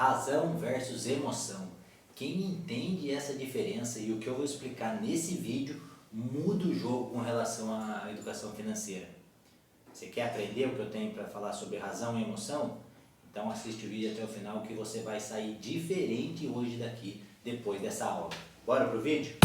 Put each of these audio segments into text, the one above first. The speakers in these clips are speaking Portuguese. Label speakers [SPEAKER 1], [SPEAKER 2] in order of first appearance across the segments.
[SPEAKER 1] Razão versus emoção. Quem entende essa diferença e o que eu vou explicar nesse vídeo muda o jogo com relação à educação financeira. Você quer aprender o que eu tenho para falar sobre razão e emoção? Então assiste o vídeo até o final que você vai sair diferente hoje daqui, depois dessa aula. Bora pro vídeo?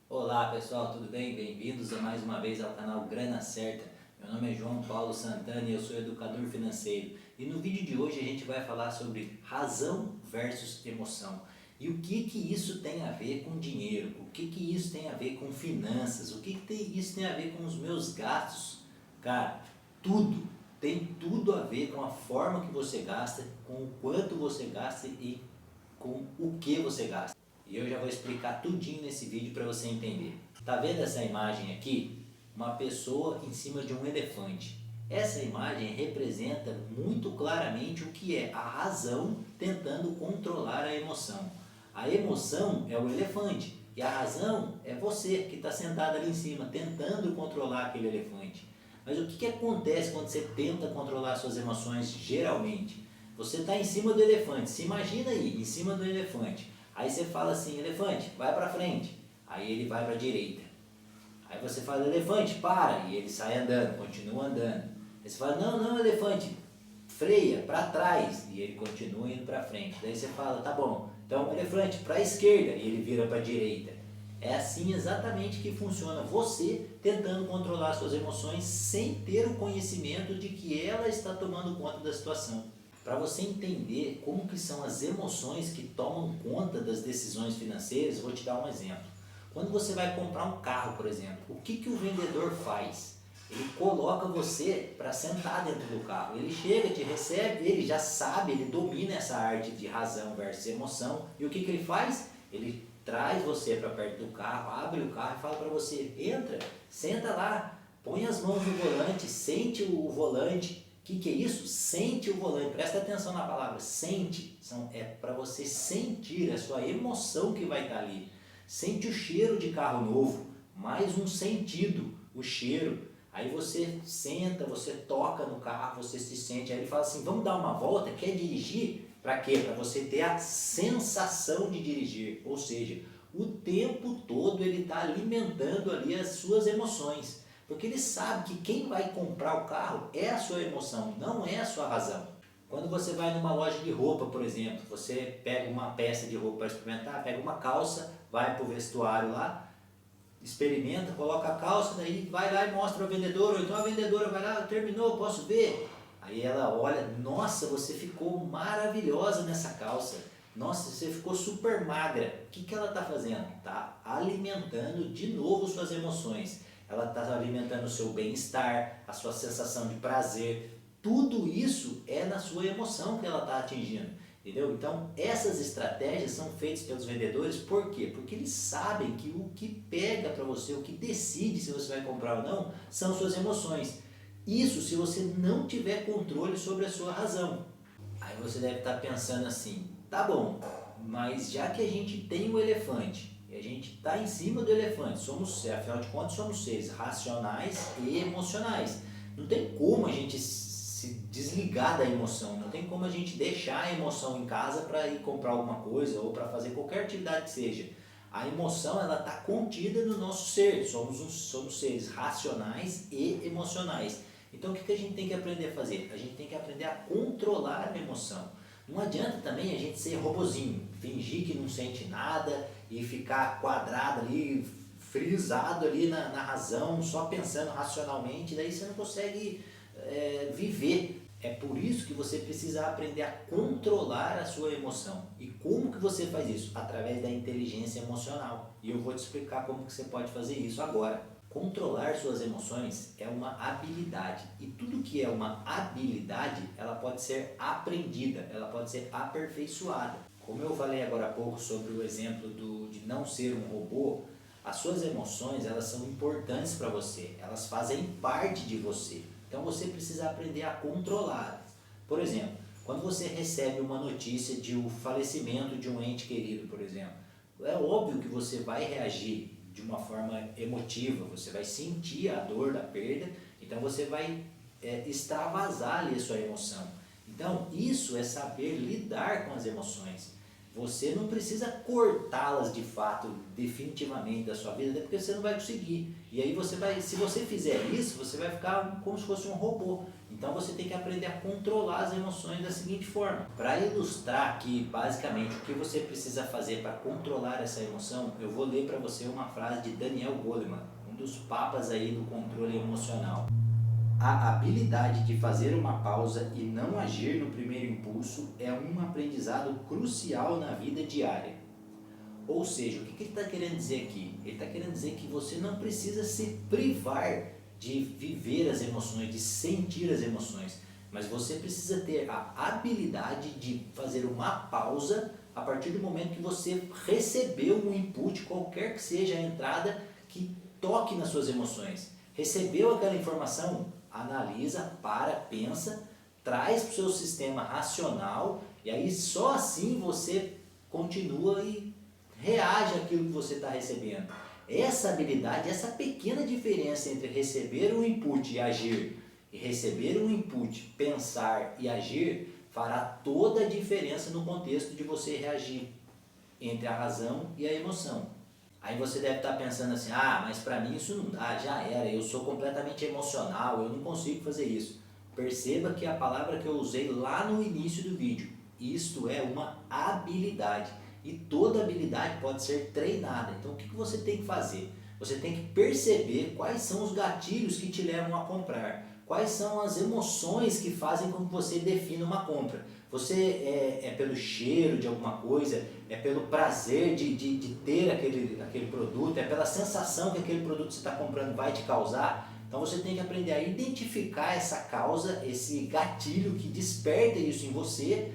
[SPEAKER 1] Olá pessoal, tudo bem? Bem-vindos mais uma vez ao canal Grana Certa. Meu nome é João Paulo Santana e eu sou educador financeiro. E no vídeo de hoje a gente vai falar sobre razão versus emoção. E o que isso tem a ver com dinheiro? O que isso tem a ver com finanças? O que isso tem a ver com os meus gastos? Cara, tudo. Tem tudo a ver com a forma que você gasta, com o quanto você gasta e com o que você gasta. E eu já vou explicar tudinho nesse vídeo para você entender. Tá vendo essa imagem aqui? Uma pessoa em cima de um elefante. Essa imagem representa muito claramente o que é a razão tentando controlar a emoção. A emoção é o elefante e a razão é você que está sentado ali em cima tentando controlar aquele elefante. Mas o que acontece quando você tenta controlar suas emoções geralmente? Você está em cima do elefante, se imagina aí, em cima do elefante. Aí você fala assim, elefante, vai para frente. Aí ele vai para a direita. Aí você fala, elefante, para. E ele sai andando, continua andando. Aí você fala, não, elefante, freia, para trás. E ele continua indo para frente. Daí você fala, tá bom, então elefante, para a esquerda. E ele vira para a direita. É assim exatamente que funciona você tentando controlar suas emoções sem ter o conhecimento de que ela está tomando conta da situação. Para você entender como que são as emoções que tomam conta das decisões financeiras, eu vou te dar um exemplo. Quando você vai comprar um carro, por exemplo, o que o vendedor faz? Ele coloca você para sentar dentro do carro. Ele chega, te recebe, ele já sabe, ele domina essa arte de razão versus emoção. E o que ele faz? Ele traz você para perto do carro, abre o carro e fala para você, entra, senta lá, põe as mãos no volante, sente o volante. O que é isso? Sente o volante. Presta atenção na palavra sente. É para você sentir a sua emoção que vai estar ali. Sente o cheiro de carro novo. Mais um sentido, o cheiro. Aí você senta, você toca no carro, você se sente. Aí ele fala assim, vamos dar uma volta? Quer dirigir? Para quê? Para você ter a sensação de dirigir. Ou seja, o tempo todo ele está alimentando ali as suas emoções. Porque ele sabe que quem vai comprar o carro é a sua emoção, não é a sua razão. Quando você vai numa loja de roupa, por exemplo, você pega uma peça de roupa para experimentar, pega uma calça, vai para o vestuário lá, experimenta, coloca a calça, daí vai lá e mostra ao vendedor, ou então a vendedora vai lá, terminou, posso ver? Aí ela olha, nossa, você ficou maravilhosa nessa calça, nossa, você ficou super magra. O que ela está fazendo? Está alimentando de novo suas emoções. Ela está alimentando o seu bem-estar, a sua sensação de prazer. Tudo isso é na sua emoção que ela está atingindo. Entendeu? Então, essas estratégias são feitas pelos vendedores, por quê? Porque eles sabem que o que pega para você, o que decide se você vai comprar ou não, são suas emoções. Isso se você não tiver controle sobre a sua razão. Aí você deve estar pensando assim, tá bom, mas já que a gente tem o elefante, e a gente está em cima do elefante, afinal de contas somos seres racionais e emocionais. Não tem como a gente se desligar da emoção, não tem como a gente deixar a emoção em casa para ir comprar alguma coisa ou para fazer qualquer atividade que seja. A emoção ela está contida no nosso ser, somos seres racionais e emocionais. Então o que a gente tem que aprender a fazer? A gente tem que aprender a controlar a emoção. Não adianta também a gente ser robozinho, fingir que não sente nada e ficar quadrado ali, frisado ali na razão, só pensando racionalmente, daí você não consegue viver. É por isso que você precisa aprender a controlar a sua emoção. E como que você faz isso? Através da inteligência emocional. E eu vou te explicar como que você pode fazer isso agora. Controlar suas emoções é uma habilidade. E tudo que é uma habilidade, ela pode ser aprendida, ela pode ser aperfeiçoada. Como eu falei agora há pouco sobre o exemplo de não ser um robô, as suas emoções elas são importantes para você, elas fazem parte de você. Então você precisa aprender a controlá-las. Por exemplo, quando você recebe uma notícia de um falecimento de um ente querido, por exemplo, é óbvio que você vai reagir de uma forma emotiva, você vai sentir a dor da perda Então você vai extravasar ali a sua emoção. Então isso é saber lidar com as emoções. Você não precisa cortá-las de fato, definitivamente da sua vida, até porque você não vai conseguir. E aí você vai, se você fizer isso, você vai ficar como se fosse um robô. Então você tem que aprender a controlar as emoções da seguinte forma. Para ilustrar aqui basicamente o que você precisa fazer para controlar essa emoção, eu vou ler para você uma frase de Daniel Goleman, um dos papas aí do controle emocional. A habilidade de fazer uma pausa e não agir no primeiro impulso é um aprendizado crucial na vida diária. Ou seja, o que ele está querendo dizer aqui? Ele está querendo dizer que você não precisa se privar de viver as emoções, de sentir as emoções, mas você precisa ter a habilidade de fazer uma pausa a partir do momento que você recebeu um input, qualquer que seja a entrada, que toque nas suas emoções. Recebeu aquela informação? Analisa, pensa, traz para o seu sistema racional e aí só assim você continua e reage àquilo que você está recebendo. Essa habilidade, essa pequena diferença entre receber um input e agir e receber um input, pensar e agir fará toda a diferença no contexto de você reagir entre a razão e a emoção. Aí você deve estar pensando assim, mas para mim isso não dá, já era, eu sou completamente emocional, eu não consigo fazer isso. Perceba que a palavra que eu usei lá no início do vídeo, isto é uma habilidade. E toda habilidade pode ser treinada. Então o que você tem que fazer? Você tem que perceber quais são os gatilhos que te levam a comprar. Quais são as emoções que fazem com que você defina uma compra. Você é pelo cheiro de alguma coisa, é pelo prazer de ter aquele produto, é pela sensação que aquele produto que você está comprando vai te causar. Então você tem que aprender a identificar essa causa, esse gatilho que desperta isso em você,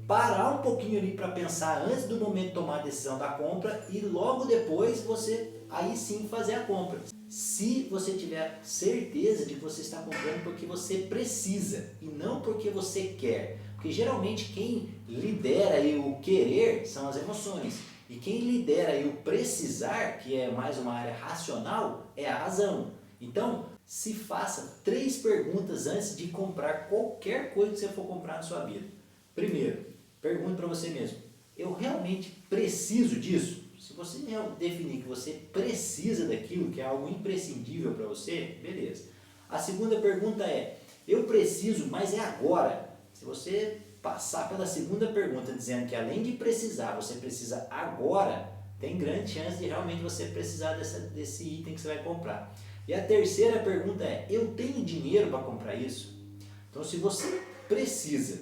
[SPEAKER 1] parar um pouquinho ali para pensar antes do momento de tomar a decisão da compra e logo depois você aí sim fazer a compra. Se você tiver certeza de que você está comprando porque você precisa e não porque você quer. Porque geralmente quem lidera aí o querer são as emoções. E quem lidera aí o precisar, que é mais uma área racional, é a razão. Então, se faça 3 perguntas antes de comprar qualquer coisa que você for comprar na sua vida. Primeiro, pergunte para você mesmo, eu realmente preciso disso? Se você definir que você precisa daquilo, que é algo imprescindível para você, beleza. A segunda pergunta é, eu preciso, mas é agora? Se você passar pela segunda pergunta dizendo que além de precisar, você precisa agora, tem grande chance de realmente você precisar desse item que você vai comprar. E a terceira pergunta é, eu tenho dinheiro para comprar isso? Então se você precisa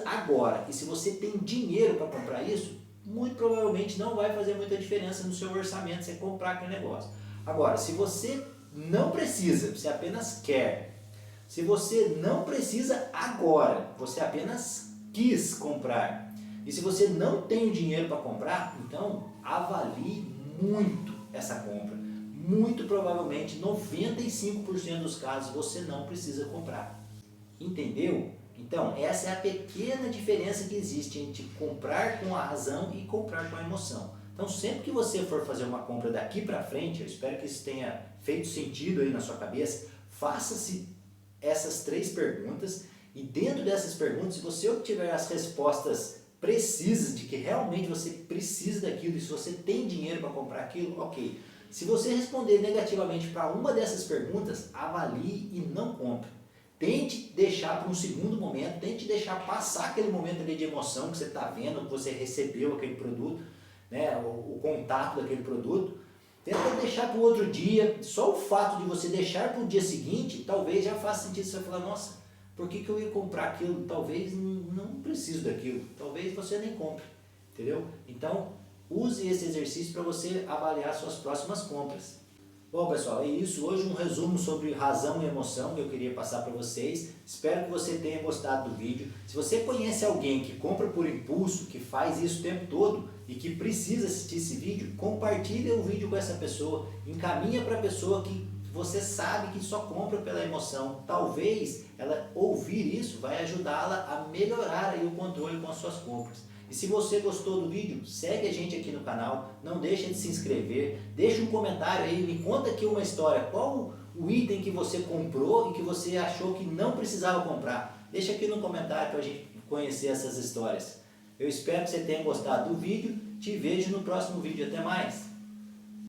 [SPEAKER 1] agora e se você tem dinheiro para comprar isso, muito provavelmente não vai fazer muita diferença no seu orçamento você comprar aquele negócio. Agora, se você não precisa, você apenas quer, se você não precisa agora, você apenas quis comprar, e se você não tem o dinheiro para comprar, então avalie muito essa compra. Muito provavelmente, 95% dos casos, você não precisa comprar. Entendeu? Então, essa é a pequena diferença que existe entre comprar com a razão e comprar com a emoção. Então, sempre que você for fazer uma compra daqui para frente, eu espero que isso tenha feito sentido aí na sua cabeça, faça-se essas 3 perguntas e dentro dessas perguntas, se você obtiver as respostas precisas de que realmente você precisa daquilo e se você tem dinheiro para comprar aquilo, ok. Se você responder negativamente para uma dessas perguntas, avalie e não compre. Tente deixar para um segundo momento, tente deixar passar aquele momento ali de emoção que você está vendo, que você recebeu aquele produto, né, o contato daquele produto. Tenta deixar para o outro dia, só o fato de você deixar para o dia seguinte, talvez já faça sentido você falar, nossa, por que eu ia comprar aquilo? Talvez não preciso daquilo, talvez você nem compre, entendeu? Então, use esse exercício para você avaliar suas próximas compras. Bom pessoal, é isso. Hoje um resumo sobre razão e emoção que eu queria passar para vocês. Espero que você tenha gostado do vídeo. Se você conhece alguém que compra por impulso, que faz isso o tempo todo e que precisa assistir esse vídeo, compartilhe o vídeo com essa pessoa. Encaminha para a pessoa que você sabe que só compra pela emoção. Talvez ela ouvir isso vai ajudá-la a melhorar aí o controle com as suas compras. E se você gostou do vídeo, segue a gente aqui no canal, não deixa de se inscrever, deixa um comentário aí, me conta aqui uma história, qual o item que você comprou e que você achou que não precisava comprar? Deixa aqui no comentário para a gente conhecer essas histórias. Eu espero que você tenha gostado do vídeo. Te vejo no próximo vídeo. Até mais!